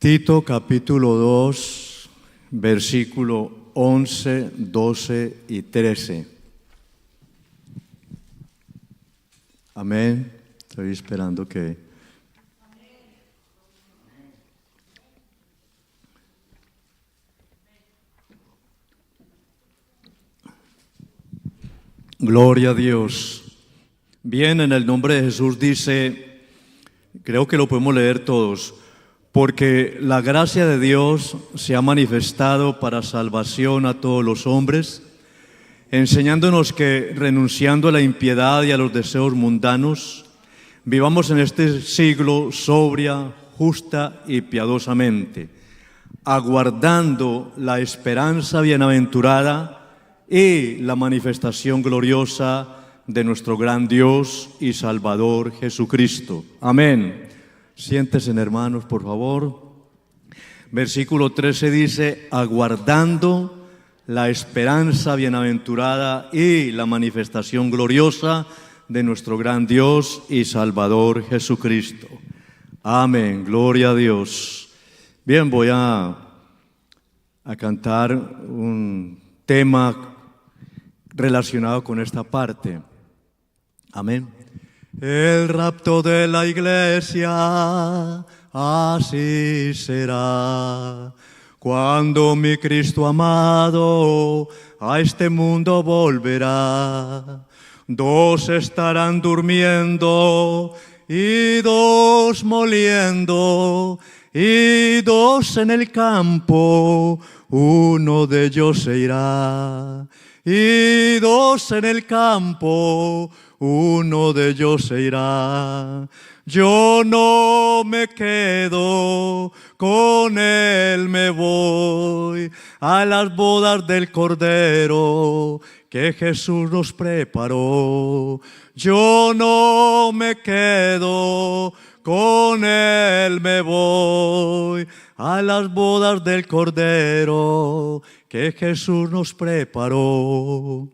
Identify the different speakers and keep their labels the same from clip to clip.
Speaker 1: Tito capítulo 2, versículo 11, 12 y 13. Amén. Estoy esperando que... Gloria a Dios. Bien, en el nombre de Jesús dice, creo que lo podemos leer todos, porque la gracia de Dios se ha manifestado para salvación a todos los hombres, enseñándonos que renunciando a la impiedad y a los deseos mundanos, vivamos en este siglo sobria, justa y piadosamente, aguardando la esperanza bienaventurada y la manifestación gloriosa de nuestro gran Dios y Salvador Jesucristo. Amén. Siéntense, hermanos, por favor. Versículo 13 dice, aguardando la esperanza bienaventurada y la manifestación gloriosa de nuestro gran Dios y Salvador Jesucristo. Amén. Gloria a Dios. Bien, voy a cantar un tema relacionado con esta parte. Amén. El rapto de la iglesia, así será, cuando mi Cristo amado a este mundo volverá. Dos estarán durmiendo y dos moliendo, y dos en el campo, uno de ellos se irá. Y dos en el campo, uno de ellos se irá. Yo no me quedo, con él me voy a las bodas del Cordero que Jesús nos preparó. Yo no me quedo, con él me voy a las bodas del Cordero que Jesús nos preparó.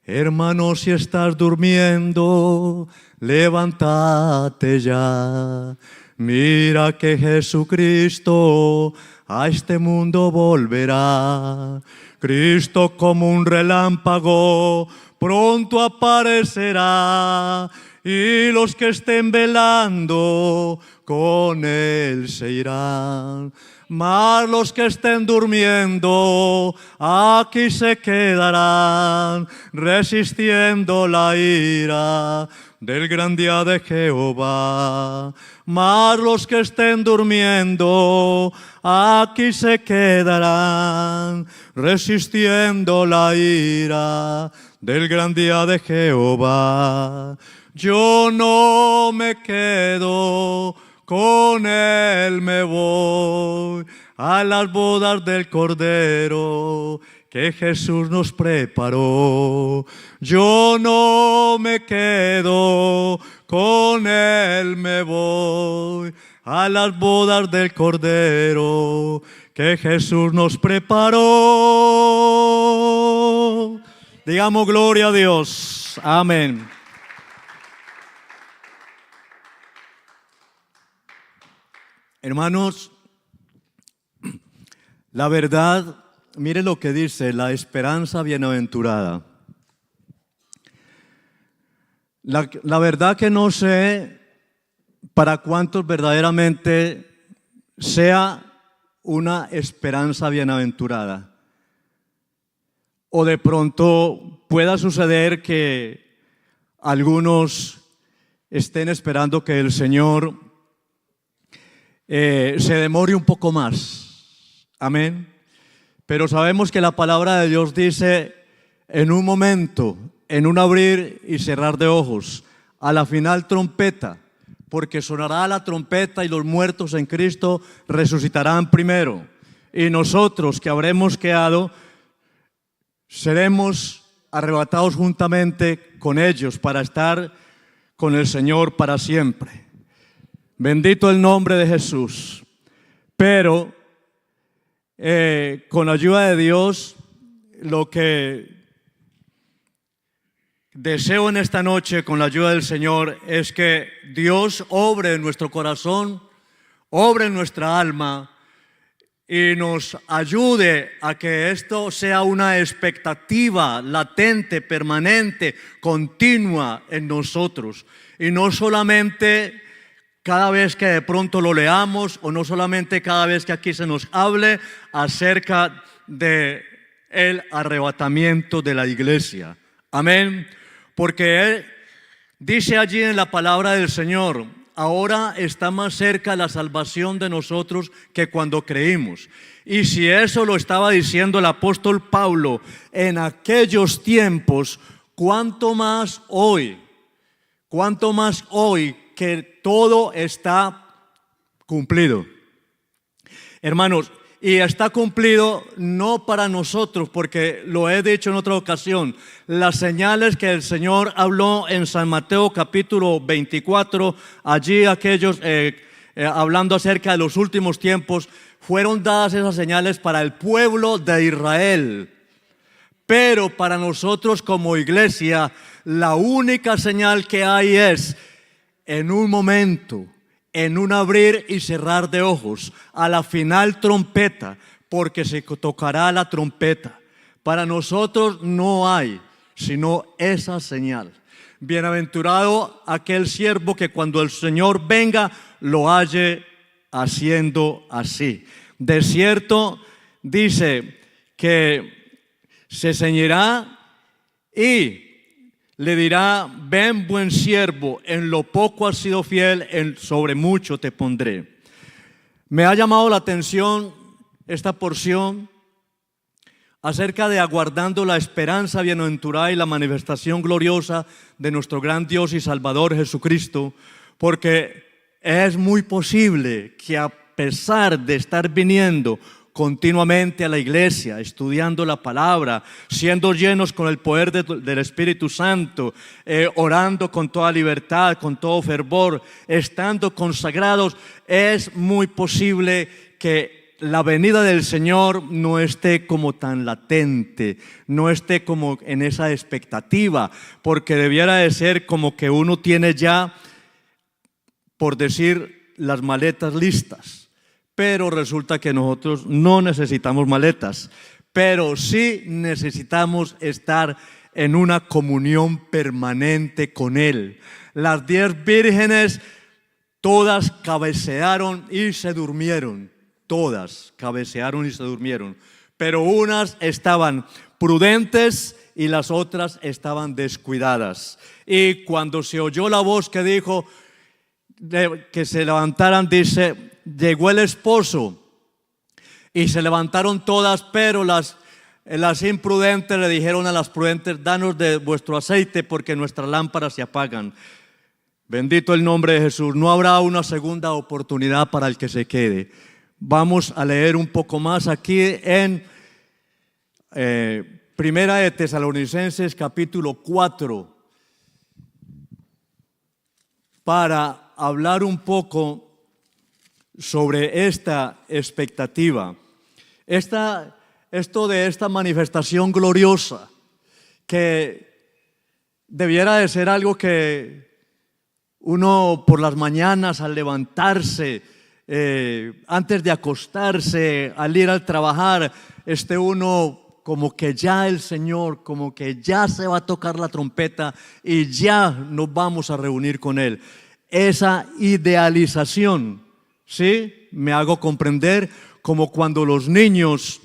Speaker 1: Hermano, si estás durmiendo, levántate ya. Mira que Jesucristo a este mundo volverá. Cristo como un relámpago pronto aparecerá, y los que estén velando con él se irán. Mas los que estén durmiendo aquí se quedarán, resistiendo la ira del gran día de Jehová. Mas los que estén durmiendo aquí se quedarán, resistiendo la ira del gran día de Jehová. Yo no me quedo, con él me voy a las bodas del Cordero que Jesús nos preparó. Yo no me quedo, con él me voy a las bodas del Cordero que Jesús nos preparó. Digamos gloria a Dios. Amén. Hermanos, la verdad, mire lo que dice, la esperanza bienaventurada. La verdad que no sé para cuántos verdaderamente sea una esperanza bienaventurada. O de pronto pueda suceder que algunos estén esperando que el Señor se demore un poco más. Amén. Pero sabemos que la palabra de Dios dice en un momento, en un abrir y cerrar de ojos, a la final trompeta, porque sonará la trompeta y los muertos en Cristo resucitarán primero. Y nosotros que habremos quedado, seremos arrebatados juntamente con ellos para estar con el Señor para siempre. Bendito el nombre de Jesús. Pero con la ayuda de Dios, lo que deseo en esta noche con la ayuda del Señor es que Dios obre en nuestro corazón, obre en nuestra alma, y nos ayude a que esto sea una expectativa latente, permanente, continua en nosotros. Y no solamente cada vez que de pronto lo leamos, o no solamente cada vez que aquí se nos hable acerca de el arrebatamiento de la iglesia. Amén. Porque Él dice allí en la palabra del Señor: ahora está más cerca la salvación de nosotros que cuando creímos. Y si eso lo estaba diciendo el apóstol Pablo en aquellos tiempos, ¿cuánto más hoy? ¿Cuánto más hoy que todo está cumplido? Hermanos, y está cumplido no para nosotros, porque lo he dicho en otra ocasión, las señales que el Señor habló en San Mateo capítulo 24, allí aquellos hablando acerca de los últimos tiempos, fueron dadas esas señales para el pueblo de Israel. Pero para nosotros como iglesia, la única señal que hay es en un momento, en un abrir y cerrar de ojos, a la final trompeta, porque se tocará la trompeta. Para nosotros no hay sino esa señal. Bienaventurado aquel siervo que cuando el Señor venga lo halle haciendo así. De cierto dice que se ceñirá y le dirá: ven, buen siervo, en lo poco has sido fiel, sobre mucho te pondré. Me ha llamado la atención esta porción acerca de aguardando la esperanza bienaventurada y la manifestación gloriosa de nuestro gran Dios y Salvador Jesucristo, porque es muy posible que a pesar de estar viniendo continuamente a la iglesia, estudiando la palabra, siendo llenos con el poder del Espíritu Santo, orando con toda libertad, con todo fervor, estando consagrados, es muy posible que la venida del Señor no esté como tan latente, no esté como en esa expectativa, porque debiera de ser como que uno tiene ya, por decir, las maletas listas. Pero resulta que nosotros no necesitamos maletas, pero sí necesitamos estar en una comunión permanente con Él. Las 10 vírgenes, todas cabecearon y se durmieron. Todas cabecearon y se durmieron. Pero unas estaban prudentes y las otras estaban descuidadas. Y cuando se oyó la voz que dijo que se levantaran, dice: llegó el esposo. Y se levantaron todas, pero las imprudentes le dijeron a las prudentes: danos de vuestro aceite porque nuestras lámparas se apagan. Bendito el nombre de Jesús. No habrá una segunda oportunidad para el que se quede. Vamos a leer un poco más aquí en Primera de Tesalonicenses capítulo 4 para hablar un poco sobre esta expectativa, esto de esta manifestación gloriosa, que debiera de ser algo que uno por las mañanas al levantarse, antes de acostarse, al ir al trabajar, esté uno como que ya el Señor, como que ya se va a tocar la trompeta y ya nos vamos a reunir con Él. Esa idealización, ¿sí? Me hago comprender, como cuando los niños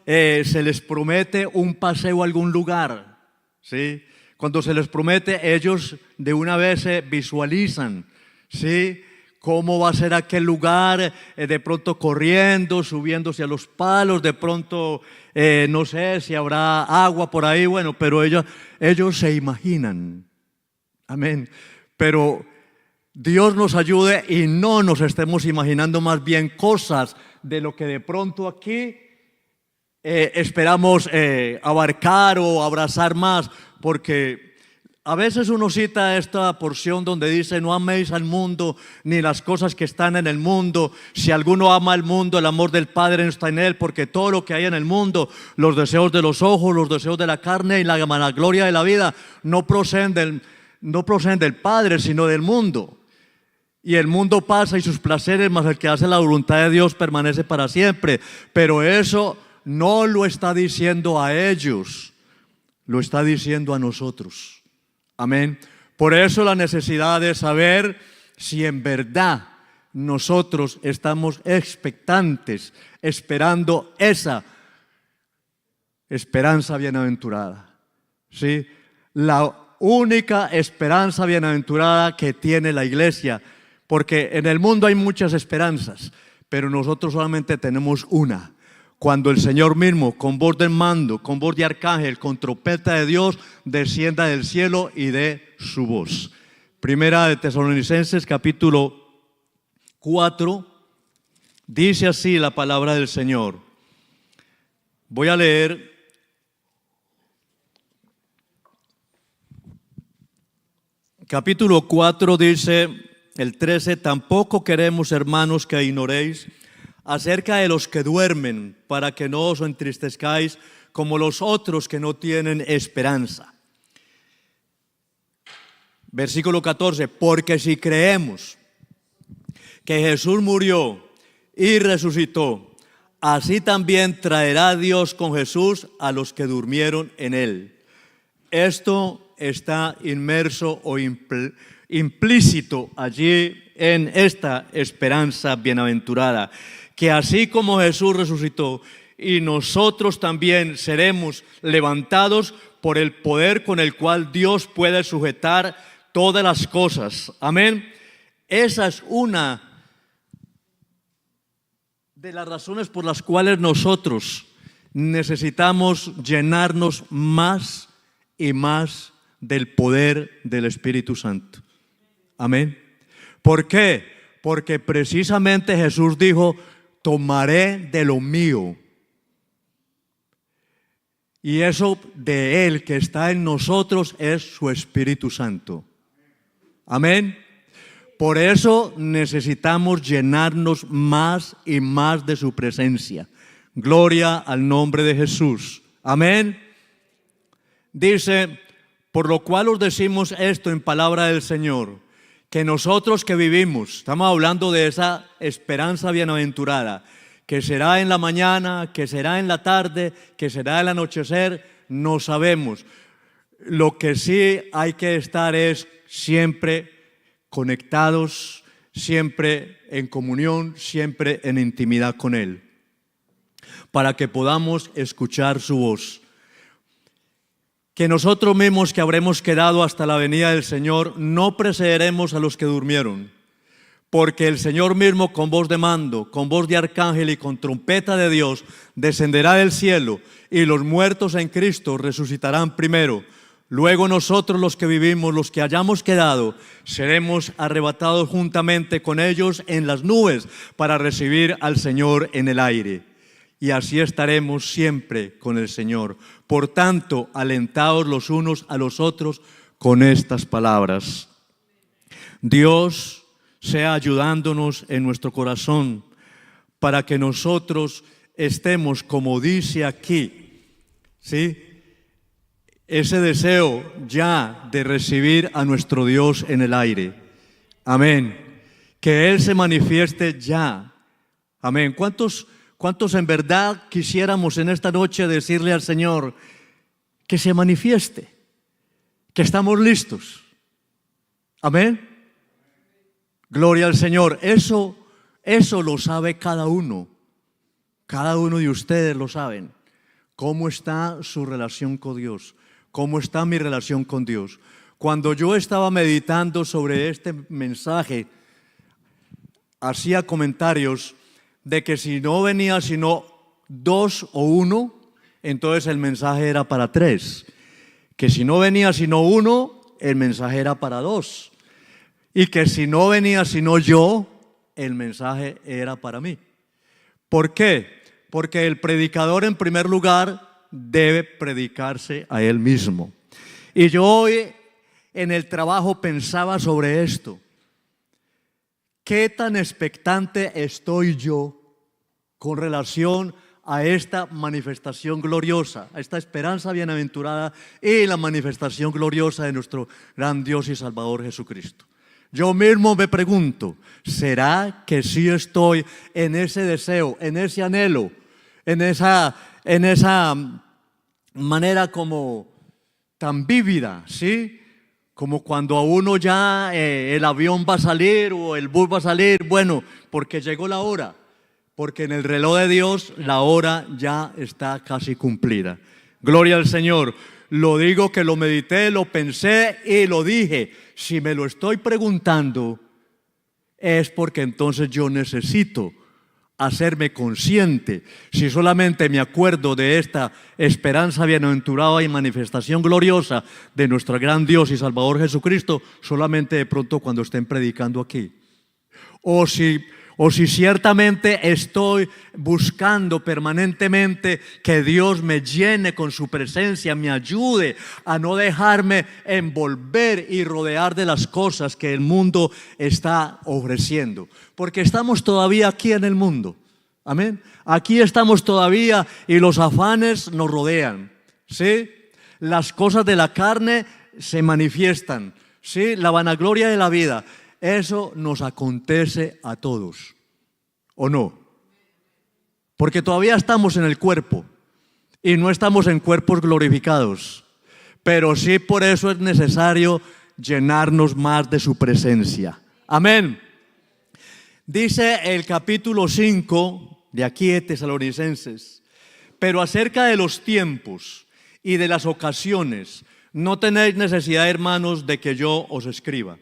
Speaker 1: se les promete un paseo a algún lugar, ¿sí? Cuando se les promete, ellos de una vez se visualizan, ¿sí? Cómo va a ser aquel lugar, de pronto corriendo, subiéndose a los palos, de pronto no sé si habrá agua por ahí, bueno, pero ellos se imaginan. Amén. Pero Dios nos ayude y no nos estemos imaginando más bien cosas de lo que de pronto aquí esperamos abarcar o abrazar más, porque a veces uno cita esta porción donde dice: no améis al mundo ni las cosas que están en el mundo. Si alguno ama al mundo, el amor del Padre no está en él, porque todo lo que hay en el mundo, los deseos de los ojos, los deseos de la carne y la vanagloria de la vida, no proceden del Padre, sino del mundo. Y el mundo pasa y sus placeres, mas el que hace la voluntad de Dios permanece para siempre. Pero eso no lo está diciendo a ellos, lo está diciendo a nosotros. Amén. Por eso la necesidad de saber si en verdad nosotros estamos expectantes, esperando esa esperanza bienaventurada. ¿Sí? La única esperanza bienaventurada que tiene la iglesia, porque en el mundo hay muchas esperanzas, pero nosotros solamente tenemos una. Cuando el Señor mismo, con voz de mando, con voz de arcángel, con trompeta de Dios, descienda del cielo y dé su voz. Primera de Tesalonicenses, capítulo 4, dice así la palabra del Señor. Voy a leer capítulo 4, dice el 13: tampoco queremos, hermanos, que ignoréis acerca de los que duermen, para que no os entristezcáis como los otros que no tienen esperanza. Versículo 14: porque si creemos que Jesús murió y resucitó, así también traerá Dios con Jesús a los que durmieron en él. Esto está inmerso o implícito allí en esta esperanza bienaventurada, que así como Jesús resucitó, y nosotros también seremos levantados por el poder con el cual Dios puede sujetar todas las cosas. Amén. Esa es una de las razones por las cuales nosotros necesitamos llenarnos más y más del poder del Espíritu Santo. Amén. ¿Por qué? Porque precisamente Jesús dijo: tomaré de lo mío. Y eso de Él que está en nosotros es su Espíritu Santo. Amén. Por eso necesitamos llenarnos más y más de su presencia. Gloria al nombre de Jesús. Amén. Dice: por lo cual os decimos esto en palabra del Señor, que nosotros que vivimos, estamos hablando de esa esperanza bienaventurada, que será en la mañana, que será en la tarde, que será el anochecer, no sabemos. Lo que sí hay que estar es siempre conectados, siempre en comunión, siempre en intimidad con Él, para que podamos escuchar su voz. Que nosotros mismos que habremos quedado hasta la venida del Señor no precederemos a los que durmieron, porque el Señor mismo con voz de mando, con voz de arcángel y con trompeta de Dios descenderá del cielo, y los muertos en Cristo resucitarán primero. Luego nosotros los que vivimos, los que hayamos quedado, seremos arrebatados juntamente con ellos en las nubes para recibir al Señor en el aire. Y así estaremos siempre con el Señor. Por tanto, alentaos los unos a los otros con estas palabras. Dios sea ayudándonos en nuestro corazón para que nosotros estemos, como dice aquí, ¿sí?, ese deseo ya de recibir a nuestro Dios en el aire. Amén. Que Él se manifieste ya. Amén. ¿Cuántos en verdad quisiéramos en esta noche decirle al Señor que se manifieste, que estamos listos? Amén. Gloria al Señor. Eso lo sabe cada uno. Cada uno de ustedes lo saben. ¿Cómo está su relación con Dios? ¿Cómo está mi relación con Dios? Cuando yo estaba meditando sobre este mensaje, hacía comentarios de que si no venía sino 2 o 1, entonces el mensaje era para 3. Que si no venía sino 1, el mensaje era para 2. Y que si no venía sino yo, el mensaje era para mí. ¿Por qué? Porque el predicador, en primer lugar, debe predicarse a él mismo. Y yo hoy en el trabajo pensaba sobre esto. ¿Qué tan expectante estoy yo con relación a esta manifestación gloriosa, a esta esperanza bienaventurada y la manifestación gloriosa de nuestro gran Dios y Salvador Jesucristo? Yo mismo me pregunto, ¿será que sí estoy en ese deseo, en ese anhelo, en esa manera como tan vívida, ¿sí? Como cuando a uno ya el avión va a salir o el bus va a salir, bueno, porque llegó la hora, porque en el reloj de Dios la hora ya está casi cumplida. Gloria al Señor. Lo digo que lo medité, lo pensé y lo dije. Si me lo estoy preguntando, es porque entonces yo necesito hacerme consciente. Si solamente me acuerdo de esta esperanza bienaventurada y manifestación gloriosa de nuestro gran Dios y Salvador Jesucristo, solamente de pronto cuando estén predicando aquí. O si ciertamente estoy buscando permanentemente que Dios me llene con su presencia, me ayude a no dejarme envolver y rodear de las cosas que el mundo está ofreciendo. Porque estamos todavía aquí en el mundo. Amén. Aquí estamos todavía y los afanes nos rodean. ¿Sí? Las cosas de la carne se manifiestan. ¿Sí? La vanagloria de la vida. Eso nos acontece a todos, ¿o no? Porque todavía estamos en el cuerpo y no estamos en cuerpos glorificados, pero sí por eso es necesario llenarnos más de su presencia. Amén. Dice el capítulo 5 de aquí de Tesalonicenses, pero acerca de los tiempos y de las ocasiones, no tenéis necesidad, hermanos, de que yo os escriba.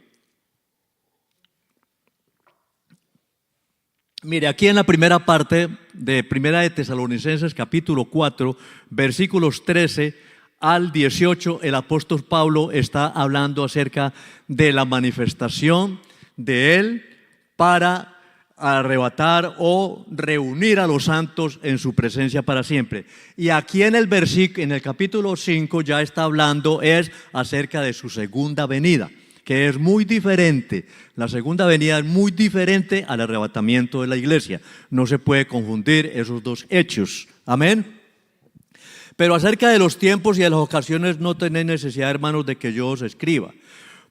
Speaker 1: Mire, aquí en la primera parte de Primera de Tesalonicenses, capítulo 4, versículos 13 al 18, el apóstol Pablo está hablando acerca de la manifestación de Él para arrebatar o reunir a los santos en su presencia para siempre. Y aquí en el capítulo 5 ya está hablando es acerca de su segunda venida, que es muy diferente. La segunda venida es muy diferente al arrebatamiento de la iglesia. No se puede confundir esos dos hechos. Amén. Pero acerca de los tiempos y de las ocasiones no tenéis necesidad, hermanos, de que yo os escriba,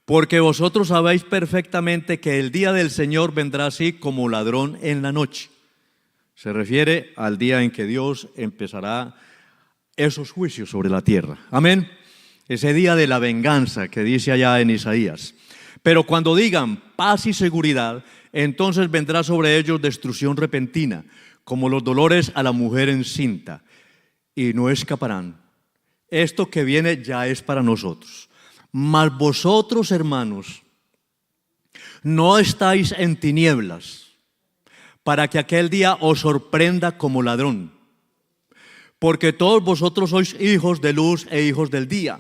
Speaker 1: porque vosotros sabéis perfectamente que el día del Señor vendrá así como ladrón en la noche. Se refiere al día en que Dios empezará esos juicios sobre la tierra. Amén. Ese día de la venganza que dice allá en Isaías. Pero cuando digan paz y seguridad, entonces vendrá sobre ellos destrucción repentina, como los dolores a la mujer encinta, y no escaparán. Esto que viene ya es para nosotros. Mas vosotros, hermanos, no estáis en tinieblas, para que aquel día os sorprenda como ladrón. Porque todos vosotros sois hijos de luz e hijos del día.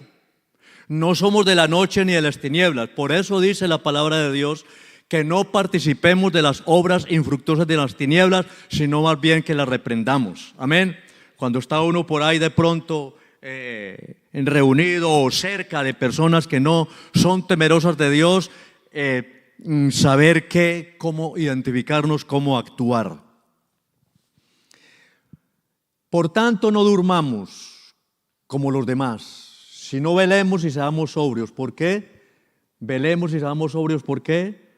Speaker 1: No somos de la noche ni de las tinieblas. Por eso dice la palabra de Dios que no participemos de las obras infructuosas de las tinieblas, sino más bien que las reprendamos. Amén. Cuando está uno por ahí de pronto reunido o cerca de personas que no son temerosas de Dios, saber cómo identificarnos, cómo actuar. Por tanto, no durmamos como los demás, sino velemos y seamos sobrios. ¿Por qué? Velemos y seamos sobrios. ¿Por qué?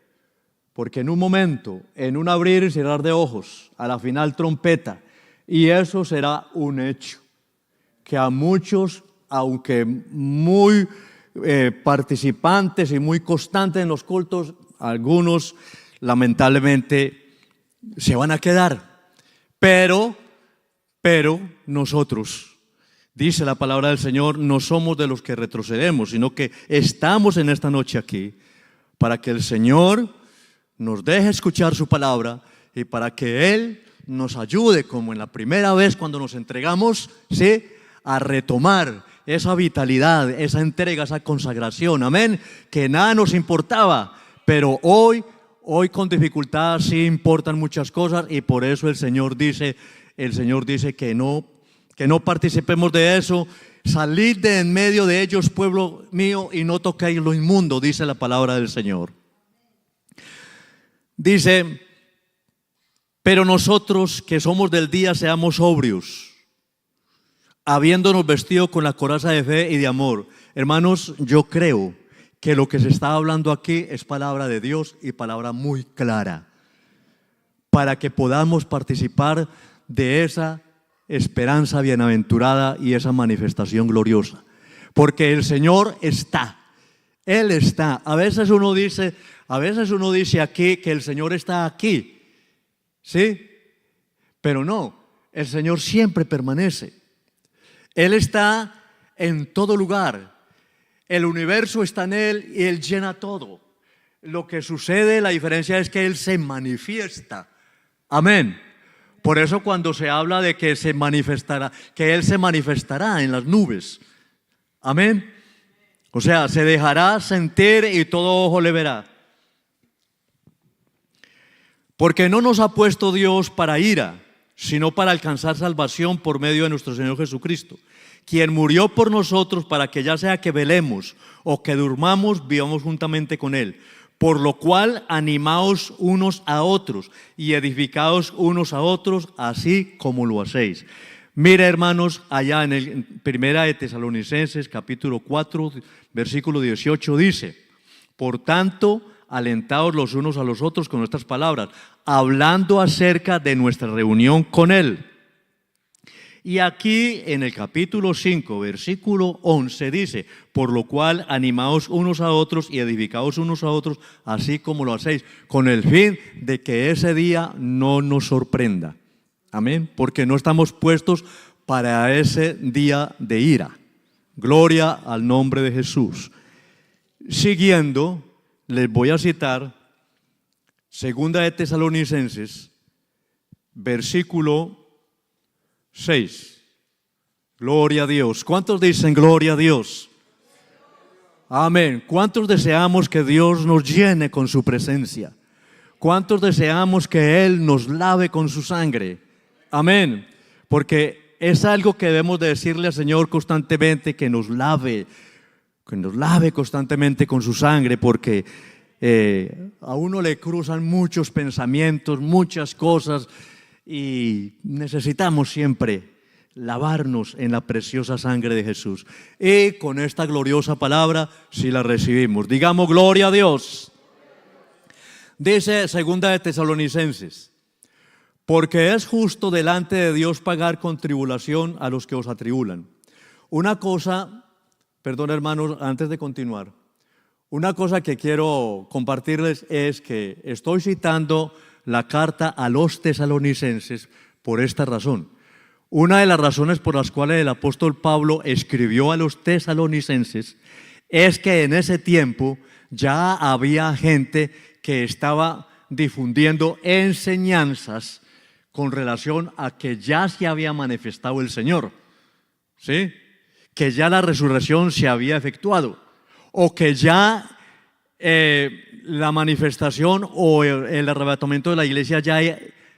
Speaker 1: Porque en un momento, en un abrir y cerrar de ojos, a la final trompeta, y eso será un hecho que a muchos, aunque muy participantes y muy constantes en los cultos, algunos lamentablemente se van a quedar. Pero nosotros, dice la palabra del Señor, no somos de los que retrocedemos, sino que estamos en esta noche aquí para que el Señor nos deje escuchar su palabra y para que Él nos ayude, como en la primera vez cuando nos entregamos, ¿sí?, a retomar esa vitalidad, esa entrega, esa consagración. Amén. Que nada nos importaba, pero hoy con dificultad sí importan muchas cosas, y por eso el Señor dice que no participemos de eso. Salid de en medio de ellos, pueblo mío, y no toquéis lo inmundo, dice la palabra del Señor. Dice, pero nosotros que somos del día seamos sobrios, habiéndonos vestido con la coraza de fe y de amor. Hermanos, yo creo que lo que se está hablando aquí es palabra de Dios y palabra muy clara, para que podamos participar de esa esperanza bienaventurada y esa manifestación gloriosa. Porque el Señor está, Él está. A veces uno dice aquí que el Señor está aquí, ¿sí? Pero no, el Señor siempre permanece. Él está en todo lugar. El universo está en Él y Él llena todo. Lo que sucede, la diferencia es que Él se manifiesta. Amén. Por eso cuando se habla de que se manifestará, que Él se manifestará en las nubes. Amén. O sea, se dejará sentir y todo ojo le verá. Porque no nos ha puesto Dios para ira, sino para alcanzar salvación por medio de nuestro Señor Jesucristo, quien murió por nosotros para que ya sea que velemos o que durmamos, vivamos juntamente con Él. Por lo cual, animaos unos a otros y edificaos unos a otros, así como lo hacéis. Mira, hermanos, allá en Primera de Tesalonicenses, capítulo 4, versículo 18, dice: por tanto, alentaos los unos a los otros con nuestras palabras, hablando acerca de nuestra reunión con Él. Y aquí en el capítulo 5, versículo 11 dice: por lo cual animaos unos a otros y edificaos unos a otros, así como lo hacéis, con el fin de que ese día no nos sorprenda. Amén, porque no estamos puestos para ese día de ira. Gloria al nombre de Jesús. Siguiendo, les voy a citar Segunda de Tesalonicenses, versículo 6. Gloria a Dios. ¿Cuántos dicen gloria a Dios? Amén. ¿Cuántos deseamos que Dios nos llene con su presencia? ¿Cuántos deseamos que Él nos lave con su sangre? Amén. Porque es algo que debemos de decirle al Señor constantemente, que nos lave constantemente con su sangre, porque a uno le cruzan muchos pensamientos, muchas cosas, y necesitamos siempre lavarnos en la preciosa sangre de Jesús. Y con esta gloriosa palabra, si la recibimos, digamos gloria a Dios. Dice Segunda de Tesalonicenses: porque es justo delante de Dios pagar con tribulación a los que os atribulan. Una cosa, perdón hermanos, antes de continuar, una cosa que quiero compartirles es que estoy citando la carta a los tesalonicenses por esta razón. Una de las razones por las cuales el apóstol Pablo escribió a los tesalonicenses es que en ese tiempo ya había gente que estaba difundiendo enseñanzas con relación a que ya se había manifestado el Señor, ¿sí? Que ya la resurrección se había efectuado, o que ya la manifestación o el arrebatamiento de la iglesia ya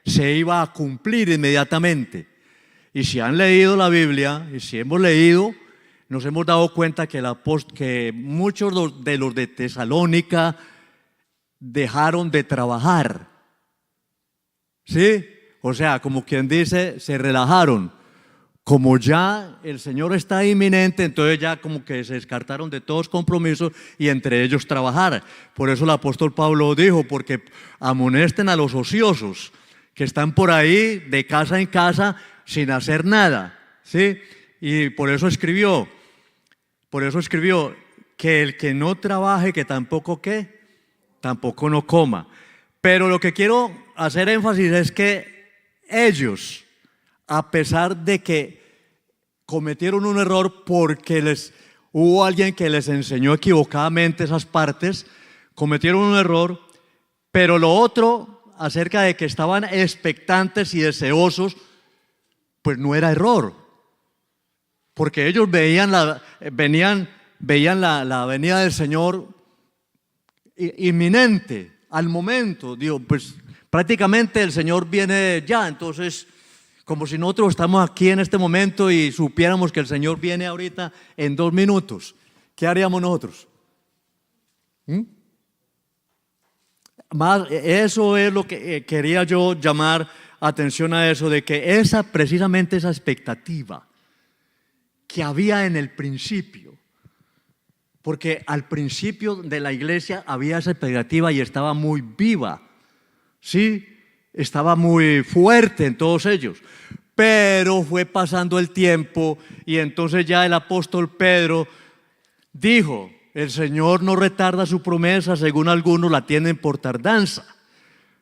Speaker 1: se iba a cumplir inmediatamente. Y si han leído la Biblia, y si hemos leído, nos hemos dado cuenta que muchos de los de Tesalónica dejaron de trabajar, ¿sí? O sea, como quien dice, se relajaron. Como ya el Señor está inminente, entonces ya como que se descartaron de todos compromisos y entre ellos trabajar. Por eso el apóstol Pablo dijo: porque amonesten a los ociosos que están por ahí de casa en casa sin hacer nada, ¿sí? Y por eso escribió que el que no trabaje, que tampoco ¿qué? Tampoco no coma. Pero lo que quiero hacer énfasis es que ellos, a pesar de que cometieron un error porque hubo alguien que les enseñó equivocadamente esas partes, cometieron un error, pero lo otro, acerca de que estaban expectantes y deseosos, pues no era error, porque ellos veían la venida del Señor inminente, al momento. Digo, pues prácticamente el Señor viene ya, entonces como si nosotros estamos aquí en este momento y supiéramos que el Señor viene ahorita en 2 minutos. ¿Qué haríamos nosotros? Más, eso es lo que quería yo llamar atención a eso, de que precisamente esa expectativa que había en el principio, porque al principio de la iglesia había esa expectativa y estaba muy viva, ¿sí? Estaba muy fuerte en todos ellos. Pero fue pasando el tiempo y entonces ya el apóstol Pedro dijo: el Señor no retarda su promesa, según algunos la tienen por tardanza,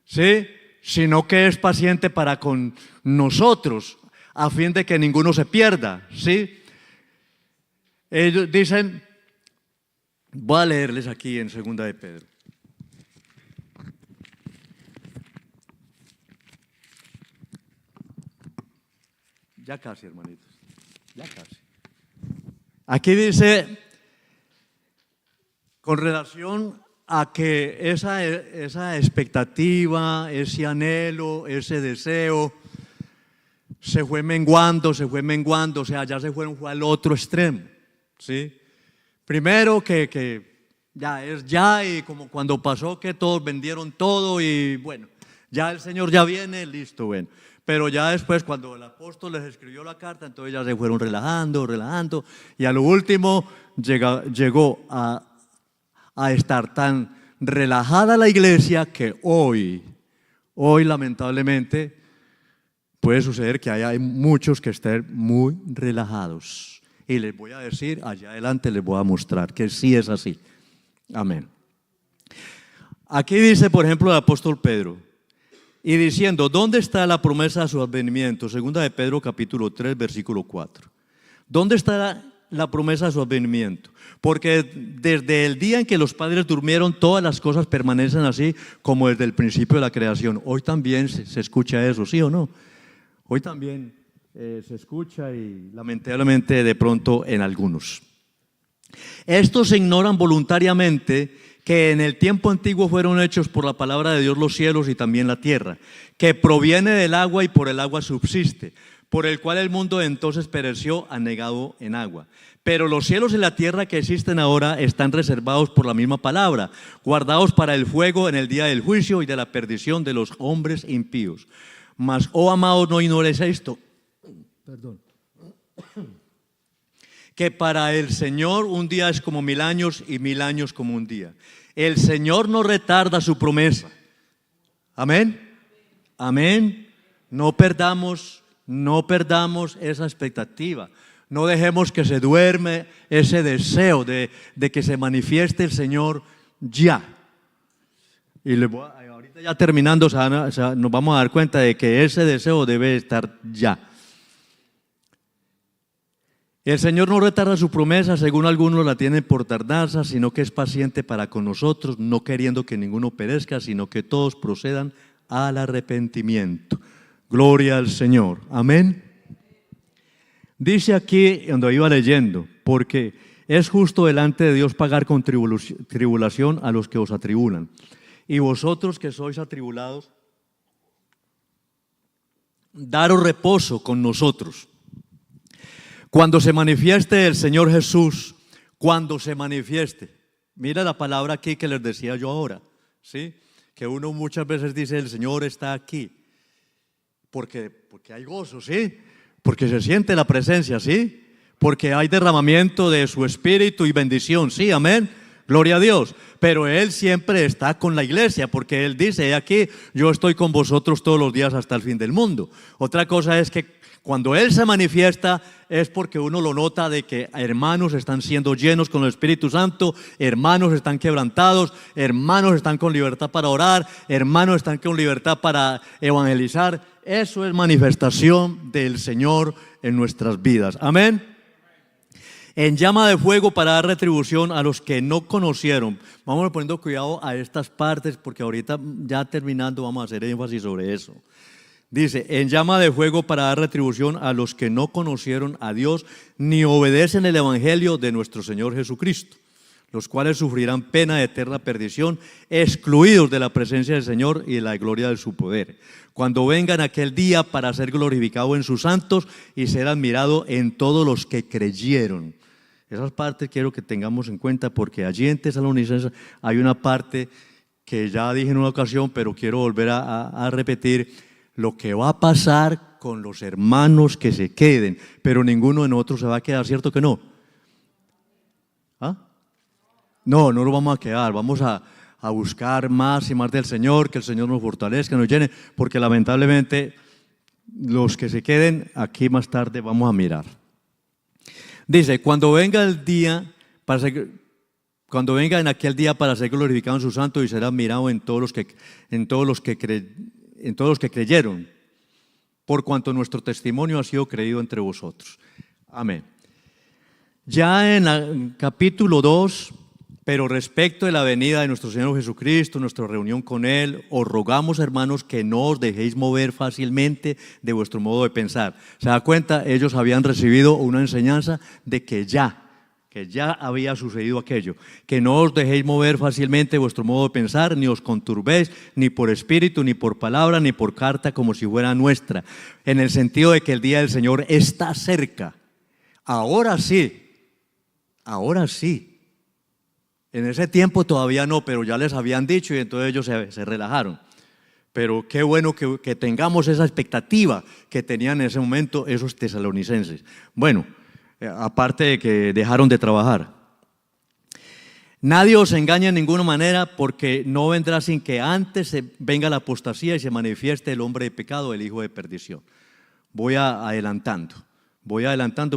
Speaker 1: ¿sí? Sino que es paciente para con nosotros, a fin de que ninguno se pierda, ¿sí? Ellos dicen, voy a leerles aquí en segunda de Pedro. Ya casi, hermanitos, ya casi. Aquí dice, con relación a que esa expectativa, ese anhelo, ese deseo, se fue menguando, o sea, ya se fue al otro extremo, ¿sí? Primero que ya es ya, y como cuando pasó que todos vendieron todo y bueno, ya el Señor ya viene, listo, bueno. Pero ya después, cuando el apóstol les escribió la carta, entonces ya se fueron relajando, y a lo último llegó a estar tan relajada la iglesia que hoy lamentablemente puede suceder que hay muchos que estén muy relajados. Y les voy a decir, allá adelante les voy a mostrar que sí es así. Amén. Aquí dice, por ejemplo, el apóstol Pedro, y diciendo, ¿dónde está la promesa de su advenimiento? Segunda de Pedro capítulo 3, versículo 4. ¿Dónde está la promesa de su advenimiento? Porque desde el día en que los padres durmieron, todas las cosas permanecen así como desde el principio de la creación. Hoy también se escucha eso, ¿sí o no? Hoy también se escucha, y lamentablemente de pronto en algunos. Estos ignoran voluntariamente que en el tiempo antiguo fueron hechos por la palabra de Dios los cielos y también la tierra, que proviene del agua y por el agua subsiste, por el cual el mundo entonces pereció anegado en agua. Pero los cielos y la tierra que existen ahora están reservados por la misma palabra, guardados para el fuego en el día del juicio y de la perdición de los hombres impíos. Mas, oh amados, no ignores esto, que para el Señor un día es como 1000 años y 1000 años como un día. El Señor no retarda su promesa. Amén. Amén. No perdamos esa expectativa. No dejemos que se duerme ese deseo de que se manifieste el Señor ya. Y ahorita ya terminando, nos vamos a dar cuenta de que ese deseo debe estar ya. El Señor no retarda su promesa, según algunos la tienen por tardanza, sino que es paciente para con nosotros, no queriendo que ninguno perezca, sino que todos procedan al arrepentimiento. Gloria al Señor. Amén. Dice aquí, cuando iba leyendo, porque es justo delante de Dios pagar con tribulación a los que os atribulan. Y vosotros que sois atribulados, daros reposo con nosotros. Cuando se manifieste el Señor Jesús, cuando se manifieste, mira la palabra aquí que les decía yo ahora, ¿sí? Que uno muchas veces dice, el Señor está aquí, porque hay gozo, ¿sí? Porque se siente la presencia, ¿sí? Porque hay derramamiento de su Espíritu y bendición, ¿sí? Amén. Gloria a Dios. Pero Él siempre está con la iglesia, porque Él dice, aquí yo estoy con vosotros todos los días hasta el fin del mundo. Otra cosa es que cuando Él se manifiesta es porque uno lo nota, de que hermanos están siendo llenos con el Espíritu Santo, hermanos están quebrantados, hermanos están con libertad para orar, hermanos están con libertad para evangelizar. Eso es manifestación del Señor en nuestras vidas. Amén. En llama de fuego para dar retribución a los que no conocieron. Vamos poniendo cuidado a estas partes, porque ahorita ya terminando vamos a hacer énfasis sobre eso. Dice, en llama de fuego para dar retribución a los que no conocieron a Dios ni obedecen el evangelio de nuestro Señor Jesucristo, los cuales sufrirán pena de eterna perdición, excluidos de la presencia del Señor y de la gloria de su poder, cuando vengan aquel día para ser glorificado en sus santos y ser admirado en todos los que creyeron. Esas partes quiero que tengamos en cuenta, porque allí en Tesalonicenses hay una parte que ya dije en una ocasión, pero quiero volver a repetir: lo que va a pasar con los hermanos que se queden, pero ninguno de nosotros se va a quedar, ¿cierto que no? ¿Ah? No, no nos vamos a quedar, vamos a buscar más y más del Señor, que el Señor nos fortalezca, nos llene, porque lamentablemente los que se queden aquí más tarde vamos a mirar. Dice, cuando venga el día, cuando venga en aquel día para ser glorificado en su santo y será admirado en todos los que creyeron, por cuanto nuestro testimonio ha sido creído entre vosotros. Amén. Ya en el capítulo 2, pero respecto de la venida de nuestro Señor Jesucristo, nuestra reunión con Él, os rogamos, hermanos, que no os dejéis mover fácilmente de vuestro modo de pensar. ¿Se da cuenta? Ellos habían recibido una enseñanza de que ya había sucedido aquello. Que no os dejéis mover fácilmente de vuestro modo de pensar, ni os conturbéis, ni por espíritu, ni por palabra, ni por carta, como si fuera nuestra. En el sentido de que el día del Señor está cerca. Ahora sí. En ese tiempo todavía no, pero ya les habían dicho y entonces ellos se relajaron. Pero qué bueno que tengamos esa expectativa que tenían en ese momento esos tesalonicenses. Bueno, aparte de que dejaron de trabajar. Nadie os engañe en ninguna manera, porque no vendrá sin que antes venga la apostasía y se manifieste el hombre de pecado, el hijo de perdición. Voy adelantando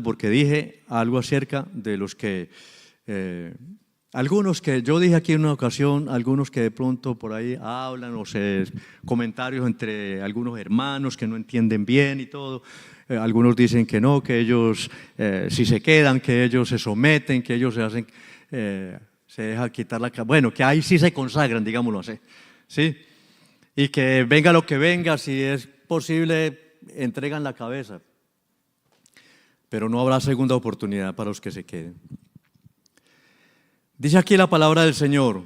Speaker 1: porque dije algo acerca de los que... algunos que yo dije aquí en una ocasión, algunos que de pronto por ahí hablan o comentarios entre algunos hermanos que no entienden bien y todo. Algunos dicen que no, que ellos si se quedan, que ellos se someten, que ellos se hacen, se dejan quitar la cabeza. Bueno, que ahí sí se consagran, digámoslo así, ¿sí? Y que venga lo que venga, si es posible, entregan la cabeza. Pero no habrá segunda oportunidad para los que se queden. Dice aquí la palabra del Señor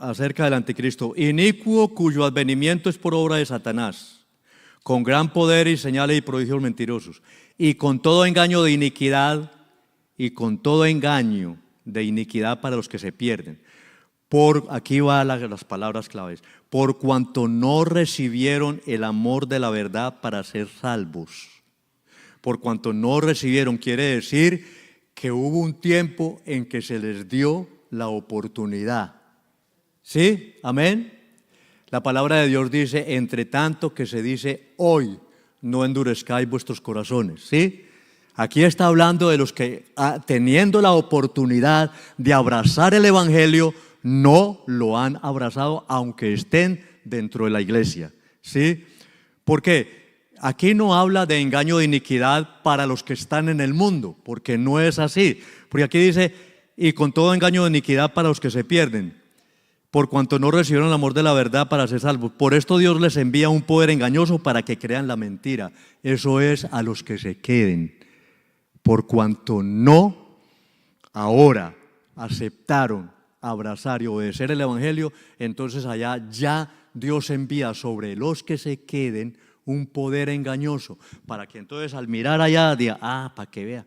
Speaker 1: acerca del anticristo: inicuo, cuyo advenimiento es por obra de Satanás, con gran poder y señales y prodigios mentirosos, y con todo engaño de iniquidad, para los que se pierden. Aquí van las palabras claves: por cuanto no recibieron el amor de la verdad para ser salvos. Por cuanto no recibieron, quiere decir que hubo un tiempo en que se les dio la oportunidad. ¿Sí? Amén. La palabra de Dios dice, entre tanto que se dice hoy, no endurezcáis vuestros corazones. ¿Sí? Aquí está hablando de los que teniendo la oportunidad de abrazar el evangelio, no lo han abrazado aunque estén dentro de la iglesia. ¿Sí? ¿Por qué? Aquí no habla de engaño de iniquidad para los que están en el mundo, porque no es así. Porque aquí dice, y con todo engaño de iniquidad para los que se pierden, por cuanto no recibieron el amor de la verdad para ser salvos. Por esto Dios les envía un poder engañoso para que crean la mentira. Eso es a los que se queden. Por cuanto no ahora aceptaron abrazar y obedecer el evangelio, entonces allá ya Dios envía sobre los que se queden un poder engañoso, para que entonces al mirar allá diga, para que vea,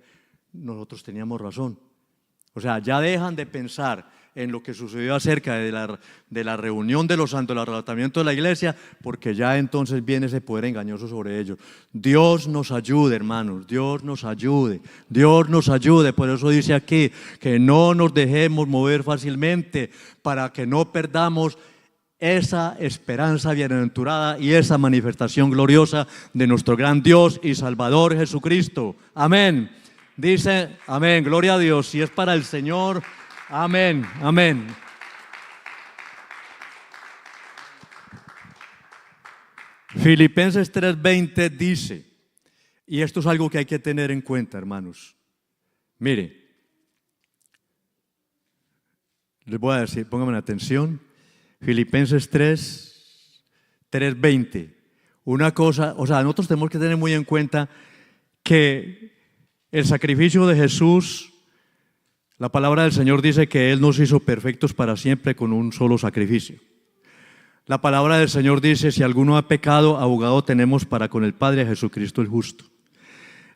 Speaker 1: nosotros teníamos razón. O sea, ya dejan de pensar en lo que sucedió acerca de la reunión de los santos, el arrebatamiento de la iglesia, porque ya entonces viene ese poder engañoso sobre ellos. Dios nos ayude, hermanos, Dios nos ayude. Por eso dice aquí que no nos dejemos mover fácilmente, para que no perdamos esa esperanza bienaventurada y esa manifestación gloriosa de nuestro gran Dios y Salvador Jesucristo. Amén. Dice, amén, gloria a Dios. Si es para el Señor, amén, amén. Filipenses 3:20 dice, y esto es algo que hay que tener en cuenta, hermanos. Mire, les voy a decir, pónganme atención. Filipenses 3:20. Una cosa, o sea, nosotros tenemos que tener muy en cuenta que el sacrificio de Jesús, la palabra del Señor dice que Él nos hizo perfectos para siempre con un solo sacrificio. La palabra del Señor dice, si alguno ha pecado, abogado tenemos para con el Padre, Jesucristo el justo.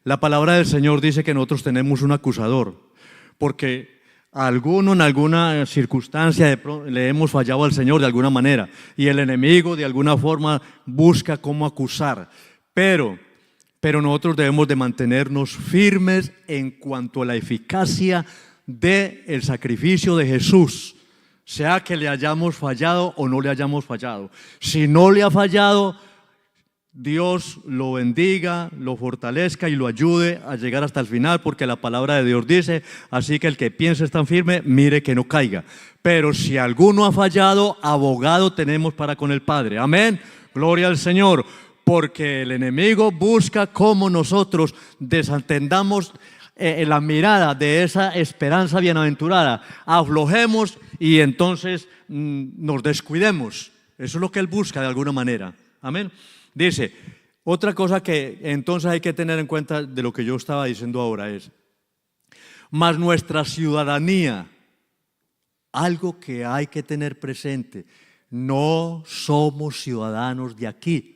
Speaker 1: La palabra del Señor dice que nosotros tenemos un acusador, porque a alguno en alguna circunstancia le hemos fallado al Señor de alguna manera, y el enemigo de alguna forma busca cómo acusar, pero nosotros debemos de mantenernos firmes en cuanto a la eficacia del sacrificio de Jesús, sea que le hayamos fallado o no le hayamos fallado. Si no le ha fallado, Dios lo bendiga, lo fortalezca y lo ayude a llegar hasta el final, porque la palabra de Dios dice, así que el que piense tan firme, mire que no caiga. Pero si alguno ha fallado, abogado tenemos para con el Padre. Amén, gloria al Señor, porque el enemigo busca cómo nosotros desatendamos la mirada de esa esperanza bienaventurada, aflojemos y entonces nos descuidemos. Eso es lo que él busca de alguna manera. Amén. Dice, otra cosa que entonces hay que tener en cuenta de lo que yo estaba diciendo ahora es, mas nuestra ciudadanía, algo que hay que tener presente, no somos ciudadanos de aquí.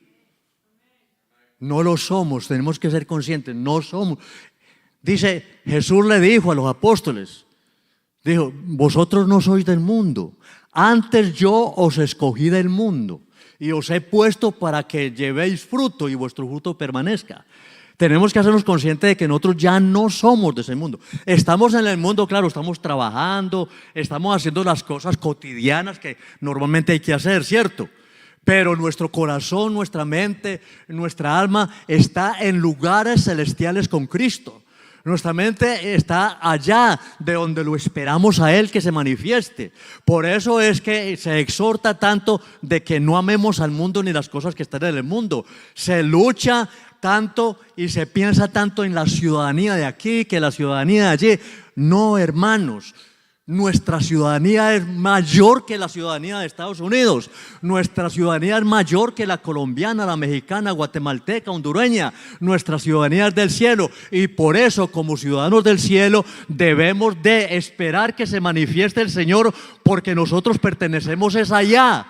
Speaker 1: No lo somos, tenemos que ser conscientes, no somos. Dice, Jesús le dijo a los apóstoles, dijo, vosotros no sois del mundo, antes yo os escogí del mundo y os he puesto para que llevéis fruto y vuestro fruto permanezca. Tenemos que hacernos conscientes de que nosotros ya no somos de ese mundo. Estamos en el mundo, claro, estamos trabajando, estamos haciendo las cosas cotidianas que normalmente hay que hacer, ¿cierto? Pero nuestro corazón, nuestra mente, nuestra alma está en lugares celestiales con Cristo. Nuestra mente está allá de donde lo esperamos a Él que se manifieste. Por eso es que se exhorta tanto de que no amemos al mundo ni las cosas que están en el mundo. Se lucha tanto y se piensa tanto en la ciudadanía de aquí que la ciudadanía de allí. No, hermanos. Nuestra ciudadanía es mayor que la ciudadanía de Estados Unidos. Nuestra ciudadanía es mayor que la colombiana, la mexicana, guatemalteca, hondureña. Nuestra ciudadanía es del cielo y por eso, como ciudadanos del cielo, debemos de esperar que se manifieste el Señor, porque nosotros pertenecemos es allá.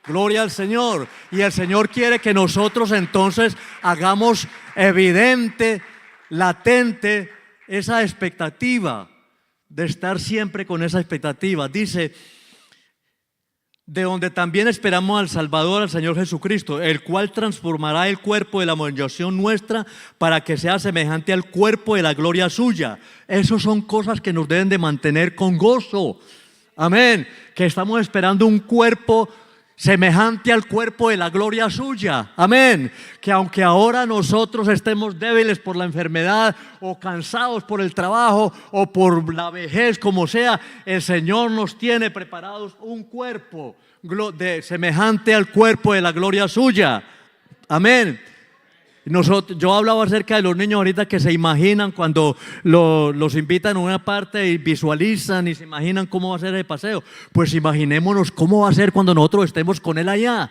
Speaker 1: Gloria al Señor. Y el Señor quiere que nosotros entonces hagamos evidente, latente esa expectativa, de estar siempre con esa expectativa. Dice, de donde también esperamos al Salvador, al Señor Jesucristo, el cual transformará el cuerpo de la humillación nuestra para que sea semejante al cuerpo de la gloria suya. Esas son cosas que nos deben de mantener con gozo. Amén. Que estamos esperando un cuerpo semejante al cuerpo de la gloria suya. Amén. Que aunque ahora nosotros estemos débiles por la enfermedad o cansados por el trabajo o por la vejez, como sea, el Señor nos tiene preparados un cuerpo semejante al cuerpo de la gloria suya. Amén. Yo hablaba acerca de los niños ahorita que se imaginan cuando los invitan a una parte y visualizan y se imaginan cómo va a ser el paseo. Pues imaginémonos cómo va a ser cuando nosotros estemos con Él allá.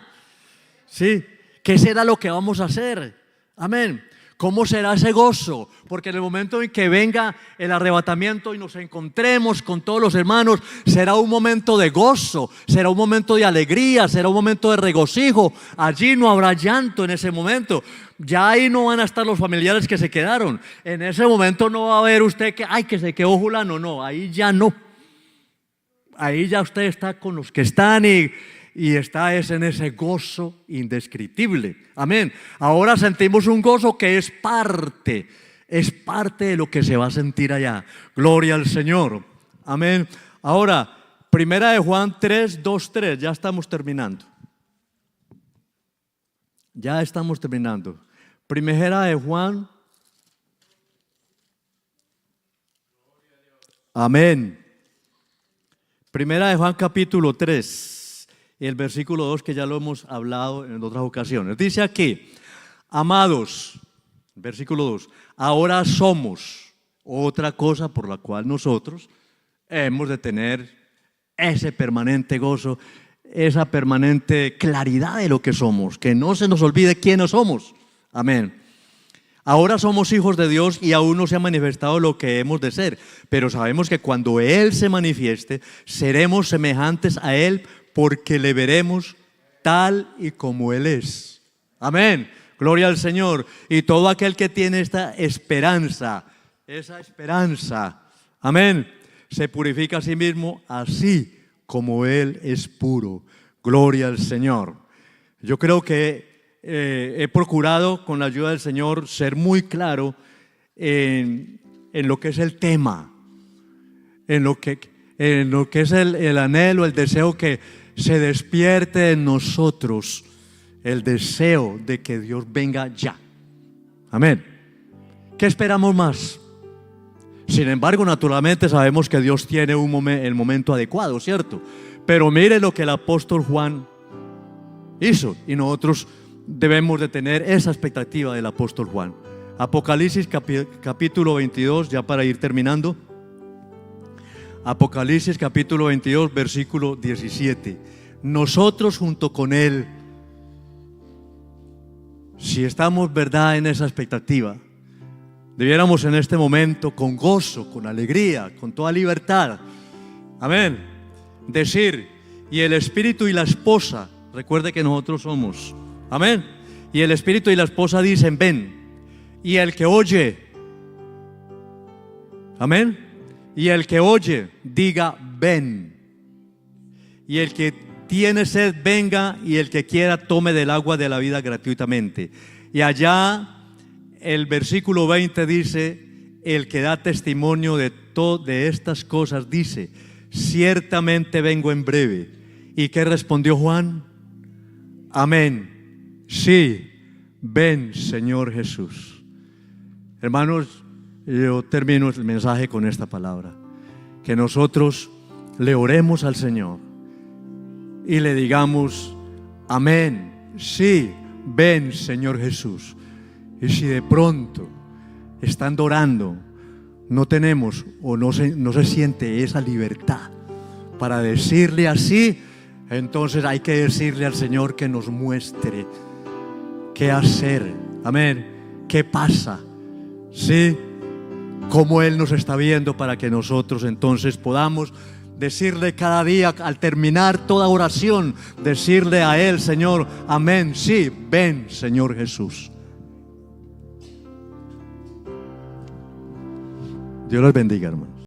Speaker 1: ¿Sí? ¿Qué será lo que vamos a hacer? Amén. ¿Cómo será ese gozo? Porque en el momento en que venga el arrebatamiento y nos encontremos con todos los hermanos, será un momento de gozo, será un momento de alegría, será un momento de regocijo. Allí no habrá llanto en ese momento. Ya ahí no van a estar los familiares que se quedaron. En ese momento no va a haber usted que, ay, que se quedó fulano. No, ahí ya no. Ahí ya usted está con los que están y está en ese gozo indescriptible. Amén. Ahora sentimos un gozo que es parte de lo que se va a sentir allá. Gloria al Señor. Amén. Ahora, primera de Juan 3, 2, 3, ya estamos terminando. Ya estamos terminando. Primera de Juan. Amén. Primera de Juan capítulo 3, y el versículo 2, que ya lo hemos hablado en otras ocasiones. Dice aquí, amados, versículo 2, ahora somos otra cosa por la cual nosotros hemos de tener ese permanente gozo, esa permanente claridad de lo que somos, que no se nos olvide quiénes somos. Amén. Ahora somos hijos de Dios y aún no se ha manifestado lo que hemos de ser, pero sabemos que cuando Él se manifieste, seremos semejantes a Él porque le veremos tal y como Él es. Amén. Gloria al Señor. Y todo aquel que tiene esta esperanza, esa esperanza, amén, se purifica a sí mismo así como Él es puro. Gloria al Señor. Yo creo que he procurado con la ayuda del Señor ser muy claro en lo que es el tema. en lo que es el anhelo, el deseo que se despierte en nosotros, el deseo de que Dios venga ya. Amén. ¿Qué esperamos más? Sin embargo, naturalmente sabemos que Dios tiene el momento adecuado, ¿cierto? Pero mire lo que el apóstol Juan hizo, y nosotros debemos de tener esa expectativa del apóstol Juan. Apocalipsis capítulo 22, ya para ir terminando. Apocalipsis capítulo 22, versículo 17. Nosotros junto con Él, si estamos, verdad, en esa expectativa, debiéramos en este momento, con gozo, con alegría, con toda libertad, amén, decir: y el Espíritu y la esposa, recuerde que nosotros somos, amén, y el Espíritu y la esposa dicen: ven. Y el que oye, amén, y el que oye, diga: ven. Y el que tiene sed, venga, y el que quiera, tome del agua de la vida gratuitamente. Y allá el versículo 20 dice: el que da testimonio de estas cosas dice: ciertamente vengo en breve. ¿Y qué respondió Juan? Amén. Sí, ven, Señor Jesús. Hermanos, yo termino el mensaje con esta palabra: que nosotros le oremos al Señor y le digamos: amén, sí, ven, Señor Jesús. Y si de pronto, estando orando, no tenemos o no se siente esa libertad para decirle así, entonces hay que decirle al Señor que nos muestre qué hacer, amén, qué pasa, sí, cómo Él nos está viendo, para que nosotros entonces podamos decirle cada día, al terminar toda oración, decirle a Él: Señor, amén, sí, ven, Señor Jesús. Dios los bendiga, hermanos.